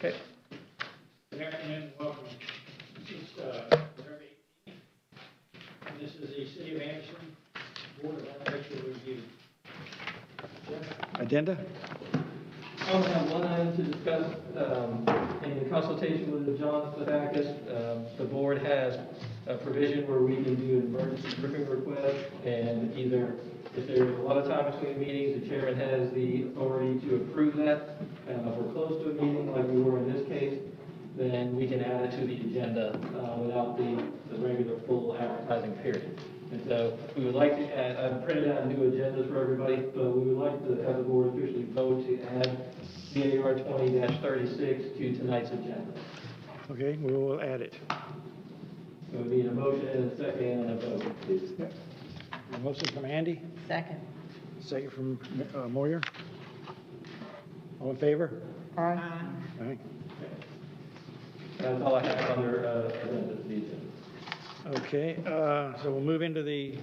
Okay. Good afternoon, welcome. It's November 18th, and this is the City of Anderson Board of Architectural Review. Agenda? I only have one item to discuss. In consultation with John Spadakis, the board has a provision where we can do an emergency roofing request, and either if there's a lot of time between meetings, the chairman has the authority to approve that. If we're close to a meeting like we were in this case, then we can add it to the agenda without the regular full advertising period. And so we would like to add, I've printed out new agendas for everybody, but we would like to have the board officially vote to add BAR 20-36 to tonight's agenda. Okay, we will add it. So we need a motion and a second and a vote, please. A motion from Andy, Second. second from Moyer. All in favor? Aye. Aye. That's all I have under agenda this evening. Okay, so we'll move into the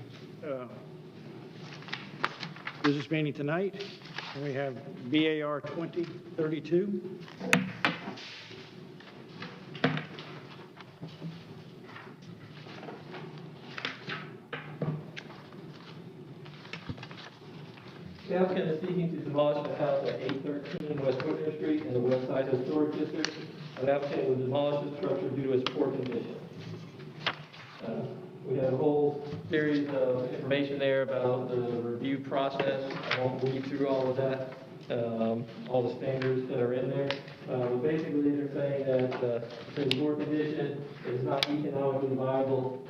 business meeting tonight. And we have BAR 2032. The applicant is seeking to demolish the house at 813 West Whitney Street in the West Side Historic District. The applicant will demolish the structure due to its poor condition. We have a whole series of information there about the review process. I won't read through all of that, all the standards that are in there. But basically, they're saying that the poor condition is not economically viable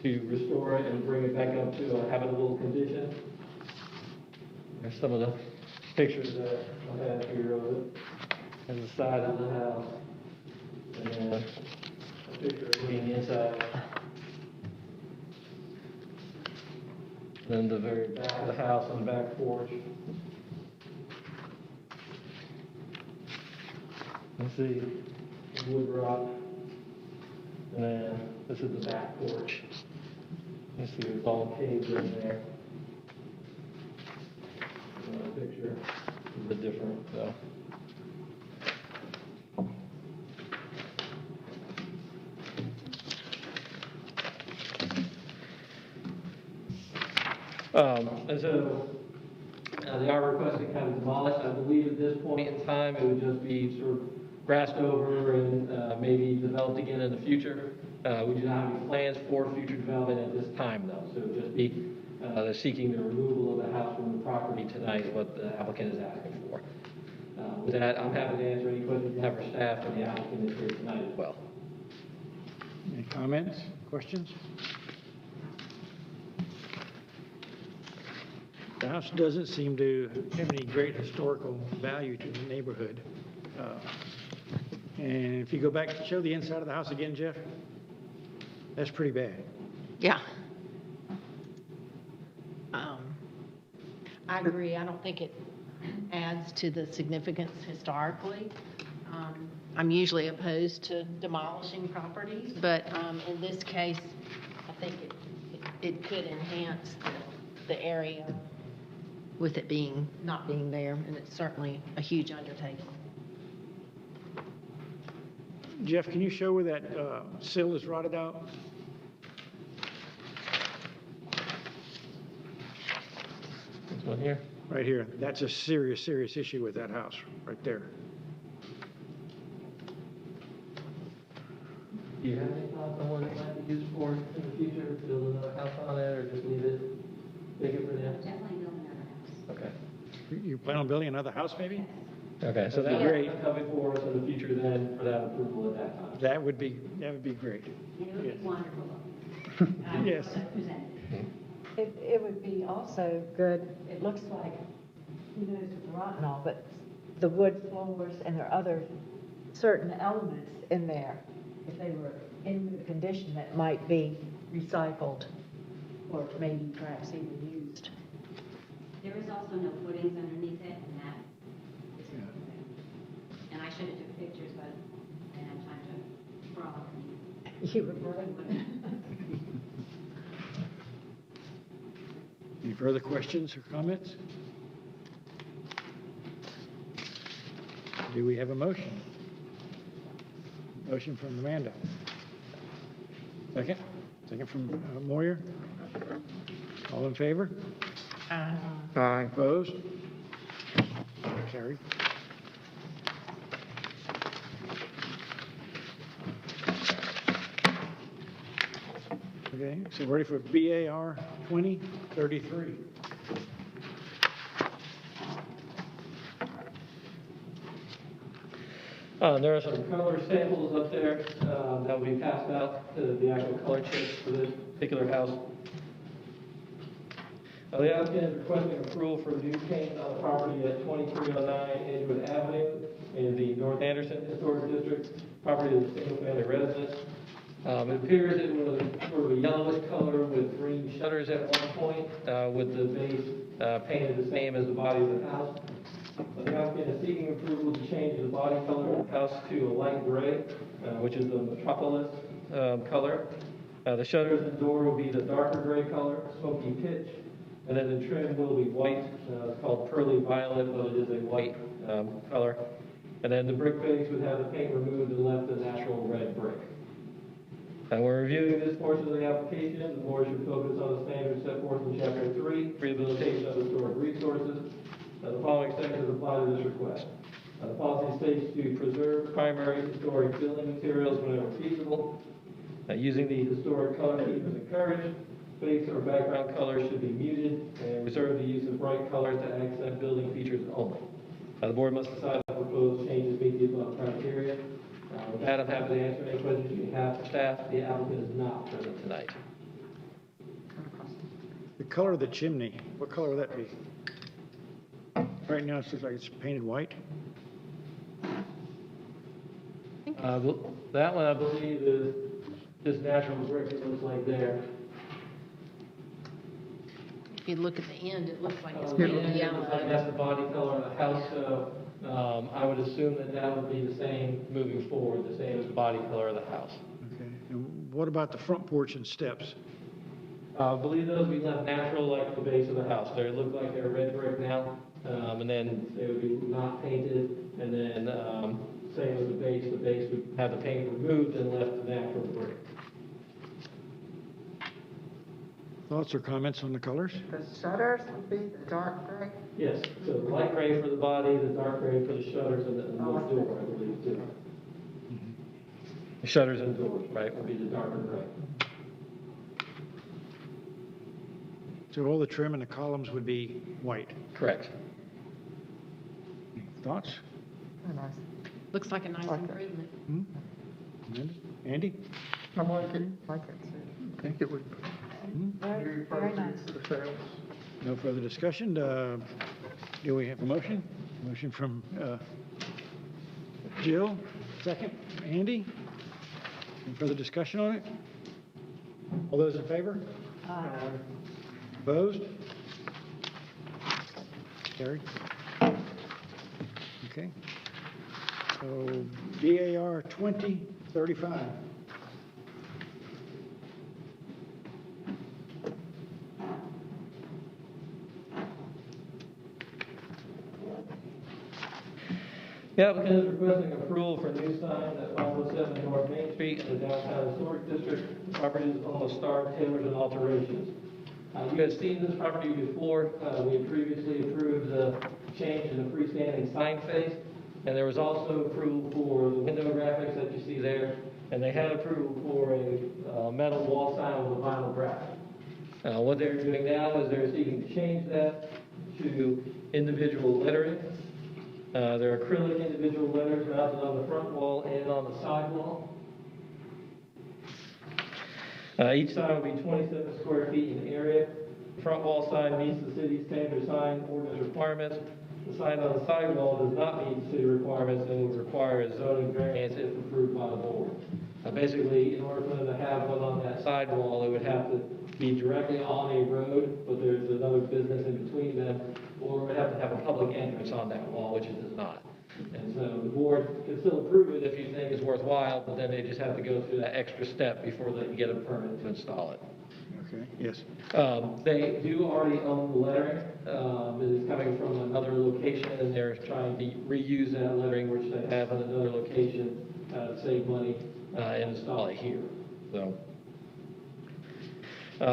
to restore it and bring it back up to a habitable condition. There's some of the pictures that I have here of it. There's the side of the house. And a picture of the inside. Then the very back of the house on the back porch. Let's see, wood rock. And then this is the back porch. Let's see, it's all caved in there. Picture is a bit different, so. And so they are requesting kind of demolished. I believe at this point in time it would just be sort of grassed over and maybe developed again in the future. We do not have any plans for future development at this time, though. So it would just be they're seeking the removal of the house from the property tonight is what the applicant is asking for. With that, I'm happy to answer any questions you have for staff, and the applicant is here tonight as well. Any comments, questions? The house doesn't seem to have any great historical value to the neighborhood. And if you go back to show the inside of the house again, Jeff, that's pretty bad. Yeah. I agree. I don't think it adds to the significance historically. I'm usually opposed to demolishing properties, but in this case, I think it could enhance the area with it not being there, and it's certainly a huge undertaking. Jeff, can you show where that sill is rotted out? This one here. Right here. That's a serious, serious issue with that house right there. Do you have any thoughts on what it might be used for in the future? Build another house on it, or just leave it, make it for now? Definitely build another house. Okay. You plan on building another house, maybe? Okay, so That'd that be great. would come before us in the future then for that approval at that time. That would be great. And it would Yes. be wonderful. Yes. Presented. It would be also good, it looks like, who knows with the rot and all, but the wood floors and there are other certain elements in there, if they were in good condition, that might be recycled or maybe perhaps even used. There is also no footings underneath it, and that is and I should have took pictures, but I didn't have time to frolic. You were right. Any further questions or comments? Do we have a motion? Motion from Amanda. Second? Second from Moyer. All in favor? Aye. Opposed? Carried. Okay, so ready for BAR 2033. There are some color samples up there that will be passed out to the actual color chips for this particular house. The applicant is requesting approval for new paint on the property at 2309 Edgewood Avenue in the North Anderson Historic District. Property is a single-family residence. It appears it was sort of a yellowish color with green shutters at one point, with the base painted the same as the body of the house. The applicant is seeking approval to change the body color of the house to a light gray, which is the metropolis color. The shutters and door will be the darker gray color, smoky pitch, and then the trim will be white. It's called pearly violet, but it is a white color. And then the brick base would have the paint removed and left the natural red brick. And we're reviewing this portion of the application. The board should focus on the standards set forth in Chapter 3, rehabilitation of historic resources. The following sections apply to this request. The policy states to preserve primary historic building materials whenever feasible. Using the historic color scheme is encouraged. Base or background colors should be muted and reserve the use of bright colors to accent building features only. The board must decide if proposed changes meet the above criteria. With that, I'm happy to answer any questions you have for staff. The applicant is not present tonight. The color of the chimney, what color would that be? Right now, it looks like it's painted white. That one, I believe, is just natural brick. It looks like there. If you look at the end, it looks like it's Yeah, painted yellow. that's the body color of the house, so I would assume that that would be the same moving forward, the same as the body color of the house. Okay. And what about the front porch and steps? I believe those would be left natural like the base of the house. They look like they're red brick now, and then they would be not painted, and then same as the base would have the paint removed and left the natural brick. Thoughts or comments on the colors? The shutters would be the dark gray? Yes, so the light gray for the body, the dark gray for the shutters and the door, I believe, too. The shutters and doors, right, would be the darker gray. So all the trim and the columns would be white. Correct. Thoughts? Very nice. Looks like a nice Okay. improvement. Amanda? Andy? I like it, I think it would Very, be very nice. appropriate for the sales. No further discussion. Do we have a motion? Motion from Jill, second. Andy? Any further discussion on it? All those in favor? Opposed? Carried. Okay. So BAR 2035. The applicant is requesting approval for a new sign at 507 North Main Street in the downtown historic district. The property is almost Star Tailors and Alterations. You have seen this property before. We had previously approved the change in the freestanding sign face, and there was also approval for the window graphics that you see there, and they had approval for a metal wall sign with a vinyl graphic. What they're doing now is they're seeking to change that to individual lettering. There are acrylic individual letters mounted on the front wall and on the side wall. Each sign will be 27 square feet in area. The front wall sign meets the city's standard sign ordinance requirements. The sign on the side wall does not meet the city requirements and would require a zoning variance if approved by the board. Basically, in order for them to have one on that side wall, it would have to be directly on a road, but there's another business in between them, or it would have to have a public entrance on that wall, which it does not. And so the board can still approve it if you think it's worthwhile, but then they just have to go through that extra step before they can get a permit to install it. Okay, yes. They do already own the lettering. It is coming from another location, and they're trying to reuse that lettering, which they have in another location, to save money, and install it here. So,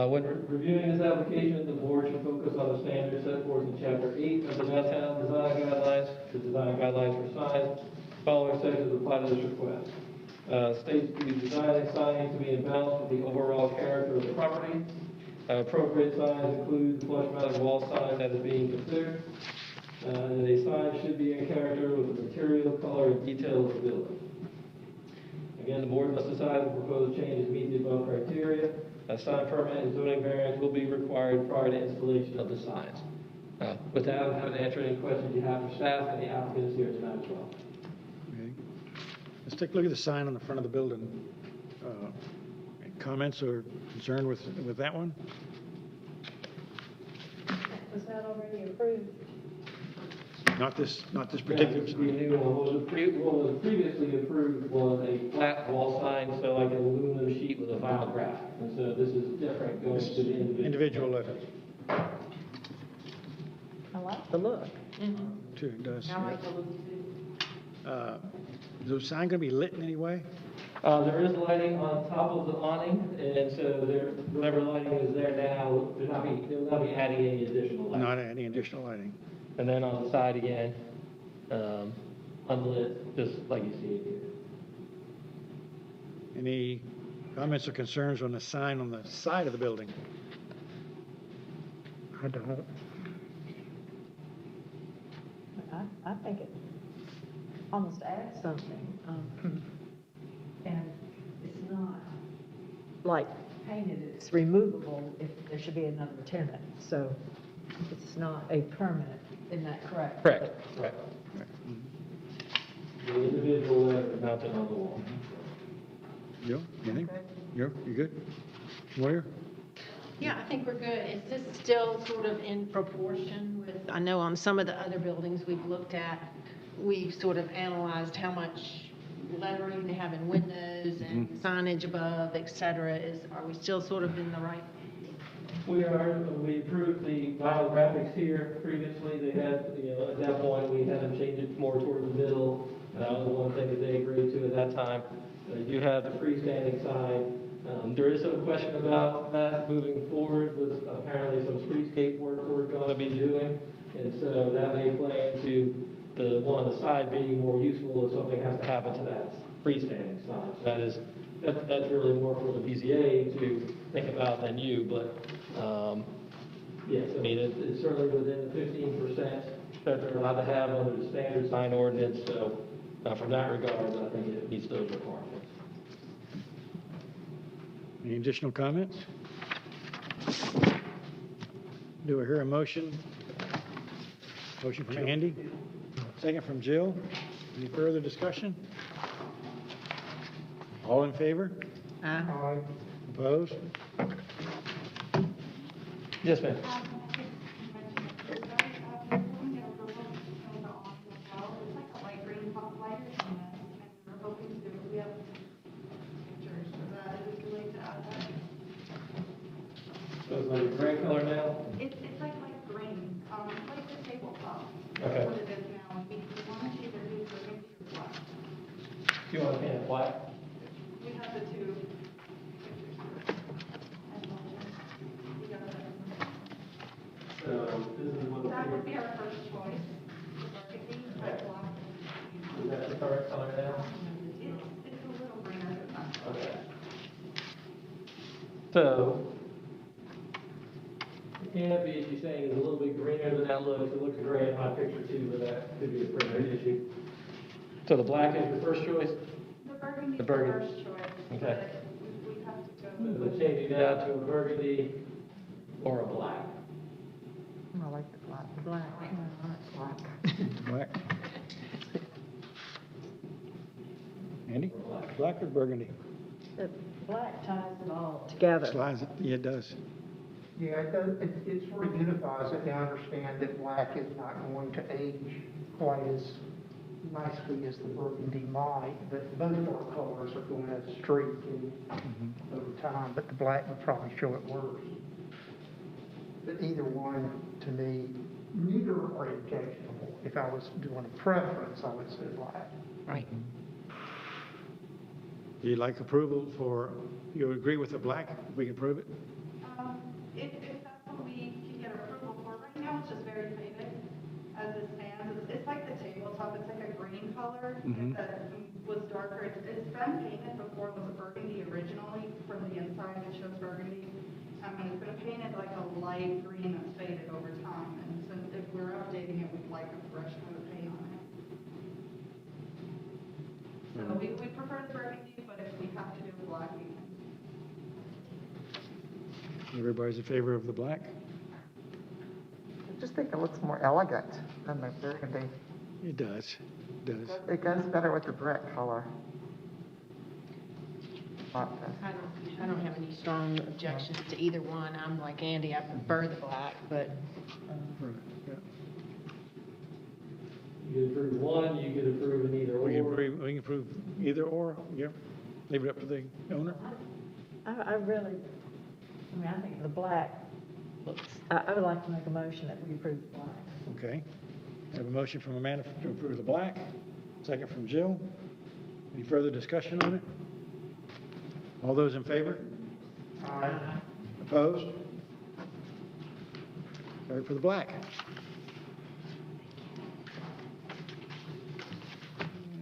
when reviewing this application, the board should focus on the standards set forth in Chapter 8 of the Downtown Design Guidelines, the design guidelines for signs. Following sections apply to this request. States to design signs to be in balance with the overall character of the property. Appropriate signs include the flush-mounted wall sign that is being considered. And a sign should be in character with the material, color, and detail of the building. Again, the board must decide if the proposed changes meet the above criteria. A sign permit and zoning variance will be required prior to installation of the signs. With that, I'm happy to answer any questions you have for staff, and the applicant is here tonight as well. Okay. Let's take a look at the sign on the front of the building. Any comments or concern with that one? Was that already approved? Not this particular Yeah, the sign. new one, what was previously approved was a flat wall sign, so like an aluminum sheet with a vinyl graphic. And so this is different, going to the Individual letters. I like the look. Too, it does. I like the look too. Is the sign gonna be lit in any way? There is lighting on top of the awning, and so there, whatever lighting is there now, they'll not be adding any additional lighting. Not any additional lighting. And then on the side again, unlit, just like you see it here. Any comments or concerns on the sign on the side of the building? I don't. I think it almost adds something. And it's not like painted, it's removable if there should be another tenant. So it's not a permanent, isn't that correct? Correct. The individual letter mounted on the wall. Joe, anything? You good? Moyer? Yeah, I think we're good. Is this still sort of in proportion with, I know on some of the other buildings we've looked at, we've sort of analyzed how much lettering they have in windows and signage above, et cetera. Are we still sort of in the right? We approved the vinyl graphics here previously. They had, at that point, we had them change it more toward the middle. That was one thing that they agreed to at that time. You have the freestanding sign. There is some question about that moving forward with apparently some streetscape work we're going to be doing. And so that may play into the one on the side being more useful if something has to happen to that freestanding sign. So that's really more for the BZA to think about than you, but yes, I mean, it's certainly within the 15% that they're allowed to have under the standard sign ordinance. So from that regard, I think it meets those requirements. Any additional comments? Do I hear a motion? Motion from Andy, second from Jill. Any further discussion? All in favor? Opposed? Yes, ma'am. So it's like a gray color now? It's like light green, like the tabletop. Okay. That's what it is now. We want to either do burgundy or black. Do you want to paint it black? We have the two pictures here. And one here. You got that. So this is what That would the, be our first choice, the burgundy, but black. is that the current color now? It's a little greener than that. Okay. So, the canopy, she's saying, is a little bit greener than that looks. It looks gray in my picture too, but that could be a printer issue. So the black is your first choice? The burgundy The is the burgundy. first choice. Okay. But we have to go. So changing that to a burgundy or a black. I like the black. Black. Black. Andy? Black or burgundy? The black ties it all together. Slides it, yeah, it does. Yeah, it does, it sort of unifies it. I understand that black is not going to age quite as nicely as the burgundy might, but both our colors are going to streak over time, but the black would probably show it worse. But either one, to me, neither are objectionable. If I was doing a preference, I would say black. Right. Do you like approval for, you agree with the black? We can prove it? If that's what we can get approval for, right now it's just very faded as it stands. It's like the tabletop, it's like a green color that was darker. It's been painted before, it was a burgundy originally. From the inside, it shows burgundy. It's been painted like a light green that's faded over time. And so if we're updating it, we'd like a fresh coat of paint on it. So we prefer the burgundy, but if we have to do the black, we can. Everybody's in favor of the black? I just think it looks more elegant than the burgundy. It does, it does. It goes better with the brick color. I don't have any strong objections to either one. I'm like Andy, I prefer the black, but Right, yeah. You could approve one, you could approve an either or. We can approve either or, yeah. Leave it up to the owner. I really, I think the black looks, I would like to make a motion that we approve the black. Okay. I have a motion from Amanda to approve the black, second from Jill. Any further discussion on it? All those in favor? Opposed? Carried for the black.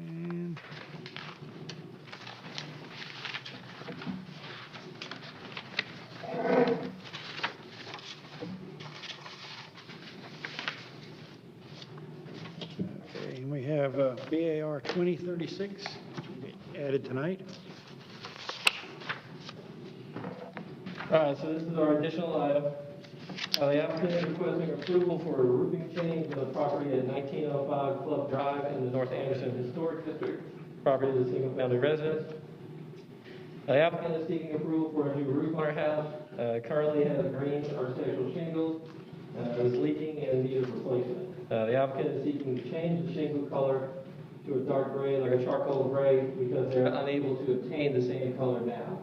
And okay, and we have BAR 2036, which will be added tonight. All right, so this is our additional item. The applicant is requesting approval for a roofing change on the property at 1905 Club Drive in the North Anderson Historic District. Property is a single-family residence. The applicant is seeking approval for a new roof on our house. Currently has green architectural shingles, is leaking and in need of replacement. The applicant is seeking to change the shingle color to a dark gray, like a charcoal gray, because they're unable to obtain the same color now.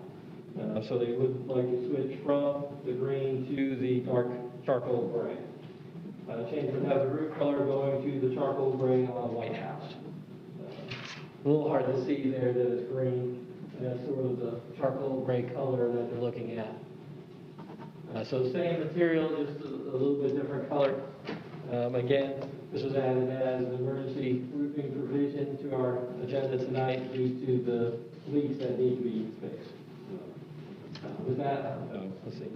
So they would like to switch from the green to the dark charcoal gray. Change would have the roof color going to the charcoal gray on a white house. A little hard to see there that it's green, and that's sort of the charcoal gray color that they're looking at. So same material, just a little bit different color. Again, this was added as an emergency roofing provision to our agenda tonight due to the leaks that need to be fixed. With that, let's see.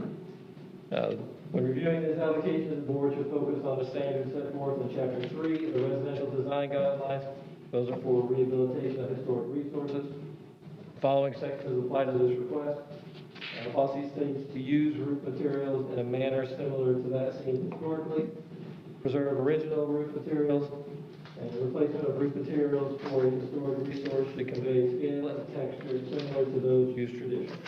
When reviewing this application, the board should focus on the standards set forth in Chapter 3 of the Residential Design Guidelines. Those are for rehabilitation of historic resources. The following sections apply to this request. Policy states to use roof materials in a manner similar to that seen historically. Preserve original roof materials, and the replacement of roof materials for a historic resource should convey scale and texture similar to those used traditionally.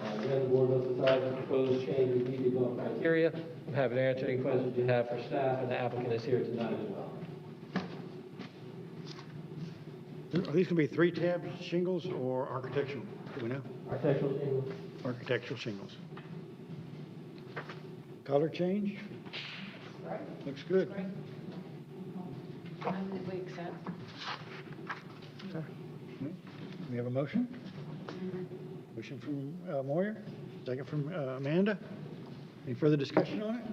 Again, the board must decide if the proposed changes meet the above criteria. I'm happy to answer any questions you have for staff, and the applicant is here tonight as well. Are these going to be 3-tab shingles or architectural? Do we know? Architectural shingles. Architectural shingles. Color change? Looks good. I move that we accept. We have a motion? Motion from Moyer, second from Amanda. Any further discussion on it?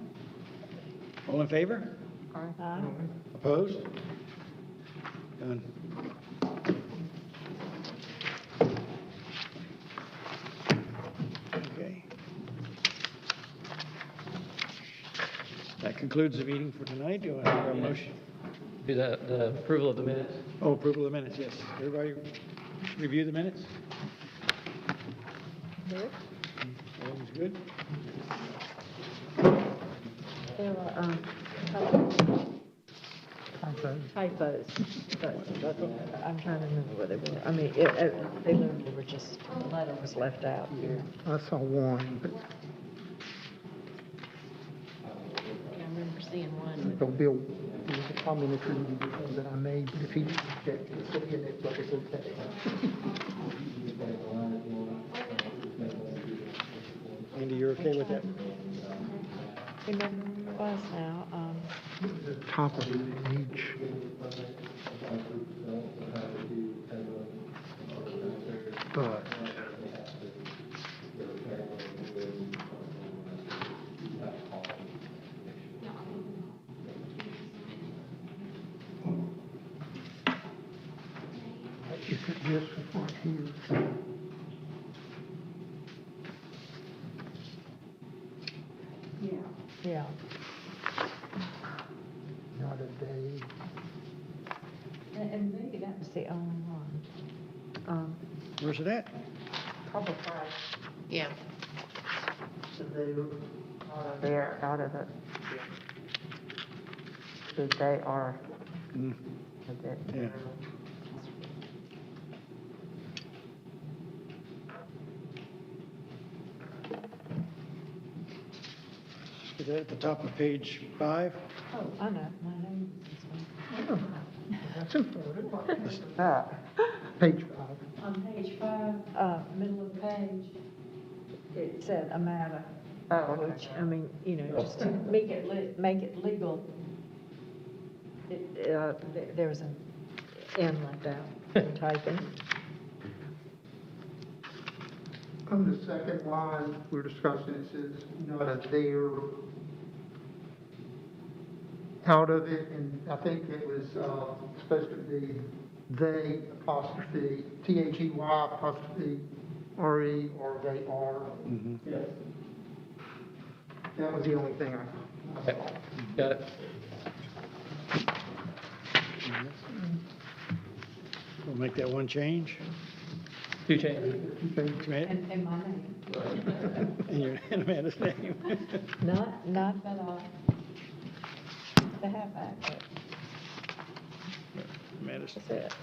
All in favor? Aye. Opposed? Done. Okay. That concludes the meeting for tonight. Do I have a motion? Do the approval of the minutes. Oh, approval of the minutes, yes. Everybody review the minutes? Good. Everyone's good? There were, typos, but I'm trying to remember what they were. I mean, they were just, the letter was left out here. I saw one, but I remember seeing one. Bill, it was a complimentary that I made, but if he checked the city and it was okay. Andy, you're okay with that? Remember what it was now, The top of the page. But is it this one here? yeah. Not a day. And maybe that was the only one. Where's it at? Probably. Yeah. So they're out of it. So they are. Mm, Yeah. Is that at the top of page 5? Oh, I know, my name is this one. That's important. Page 5. On page 5, middle of the page, it said a matter. Which, I mean, you know, just to make it legal, there was an N like that, typing. On the second line, we're discussing, it says, not a there. Out of it, and I think it was supposed to be they apostrophe, THEY apostrophe RE, or they are. Yes. That was the only thing I Okay. Got it. We'll make that one change. Two changes. And my name. And your, and Amanda's name. Not that the halfback, but Amanda's, that's it.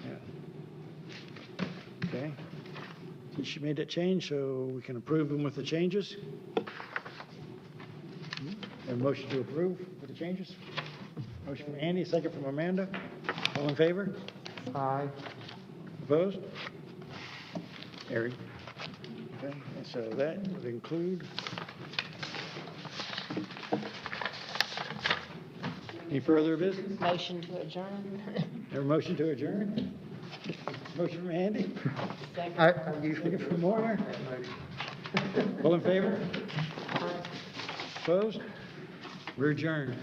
yeah. Okay. She made that change, so we can approve them with the changes. Have a motion to approve with the changes? Motion from Andy, second from Amanda. All in favor? Aye. Opposed? Carried. Okay, and so that would include. Any further business? Motion to adjourn. Have a motion to adjourn? Motion from Andy, Second. I usually second from Moyer. All in favor? Opposed? We're adjourned.